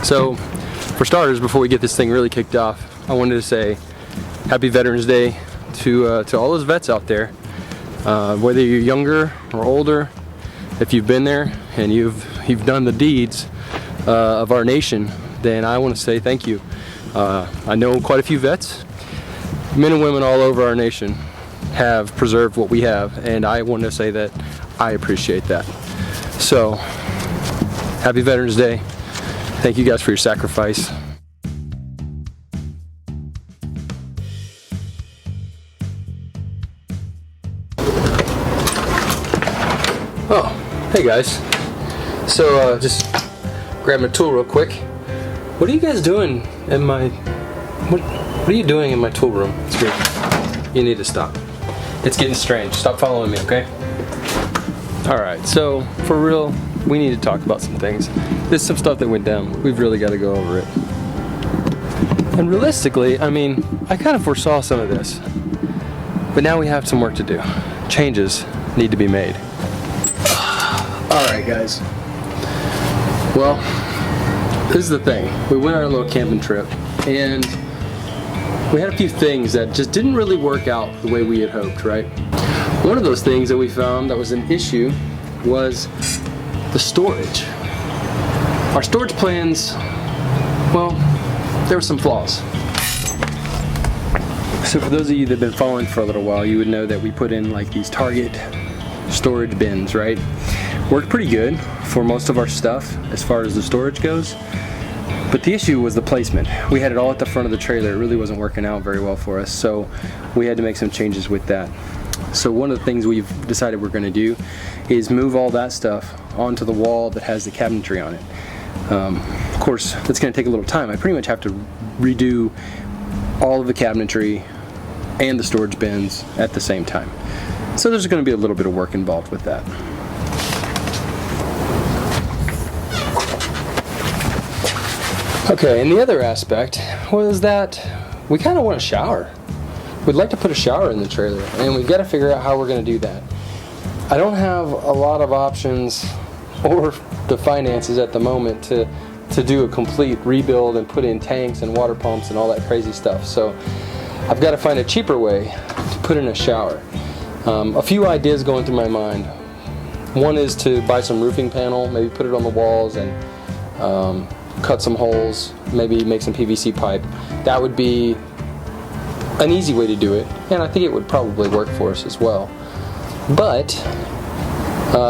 So, for starters, before we get this thing really kicked off, I wanted to say Happy Veterans Day to all those vets out there. Whether you're younger or older, if you've been there and you've done the deeds of our nation, then I want to say thank you. I know quite a few vets. Men and women all over our nation have preserved what we have, and I want to say that I appreciate that. So, Happy Veterans Day. Thank you guys for your sacrifice. Oh, hey guys. So, just grab my tool real quick. What are you guys doing in my... What are you doing in my tool room? It's weird. You need to stop. It's getting strange. Stop following me, okay? Alright, so for real, we need to talk about some things. There's some stuff that went down. We've really got to go over it. And realistically, I mean, I kind of foresaw some of this. But now we have some work to do. Changes need to be made. Alright, guys. Well, this is the thing. We went on our little camping trip, and we had a few things that just didn't really work out the way we had hoped, right? One of those things that we found that was an issue was the storage. Our storage plans, well, there were some flaws. So for those of you that have been following for a little while, you would know that we put in like these Target storage bins, right? Worked pretty good for most of our stuff as far as the storage goes. But the issue was the placement. We had it all at the front of the trailer. It really wasn't working out very well for us, so we had to make some changes with that. So one of the things we've decided we're going to do is move all that stuff onto the wall that has the cabinetry on it. Of course, that's going to take a little time. I pretty much have to redo all of the cabinetry and the storage bins at the same time. So there's going to be a little bit of work involved with that. Okay, and the other aspect was that we kind of want a shower. We'd like to put a shower in the trailer, and we've got to figure out how we're going to do that. I don't have a lot of options or the finances at the moment to do a complete rebuild and put in tanks and water pumps and all that crazy stuff. So I've got to find a cheaper way to put in a shower. A few ideas going through my mind. One is to buy some roofing panel, maybe put it on the walls and cut some holes, maybe make some PVC pipe. That would be an easy way to do it, and I think it would probably work for us as well. But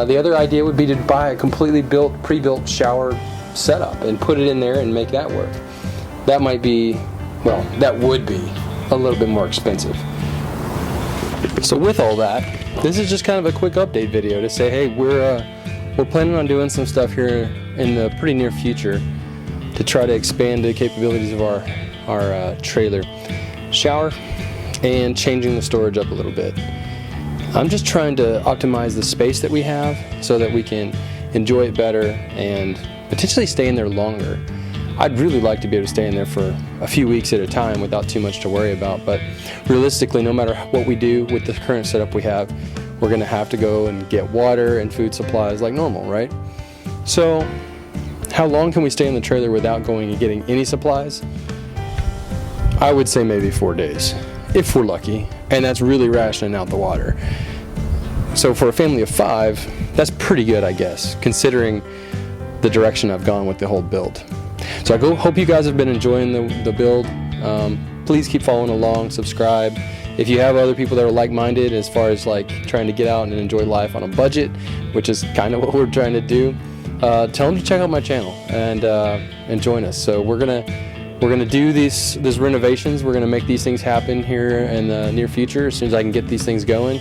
the other idea would be to buy a completely pre-built shower setup and put it in there and make that work. That might be, well, that would be a little bit more expensive. So with all that, this is just kind of a quick update video to say, hey, we're planning on doing some stuff here in the pretty near future to try to expand the capabilities of our trailer. Shower and changing the storage up a little bit. I'm just trying to optimize the space that we have so that we can enjoy it better and potentially stay in there longer. I'd really like to be able to stay in there for a few weeks at a time without too much to worry about, but realistically, no matter what we do with the current setup we have, we're going to have to go and get water and food supplies like normal, right? So how long can we stay in the trailer without going and getting any supplies? I would say maybe 4 days, if we're lucky, and that's really rationing out the water. So for a family of 5, that's pretty good, I guess, considering the direction I've gone with the whole build. So I hope you guys have been enjoying the build. Please keep following along, subscribe. If you have other people that are like-minded as far as like trying to get out and enjoy life on a budget, which is kind of what we're trying to do, tell them to check out my channel and join us. So we're gonna do these renovations. We're gonna make these things happen here in the near future as soon as I can get these things going,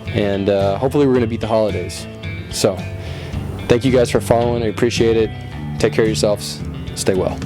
and hopefully we're gonna beat the holidays. So thank you guys for following. I appreciate it. Take care of yourselves. Stay well.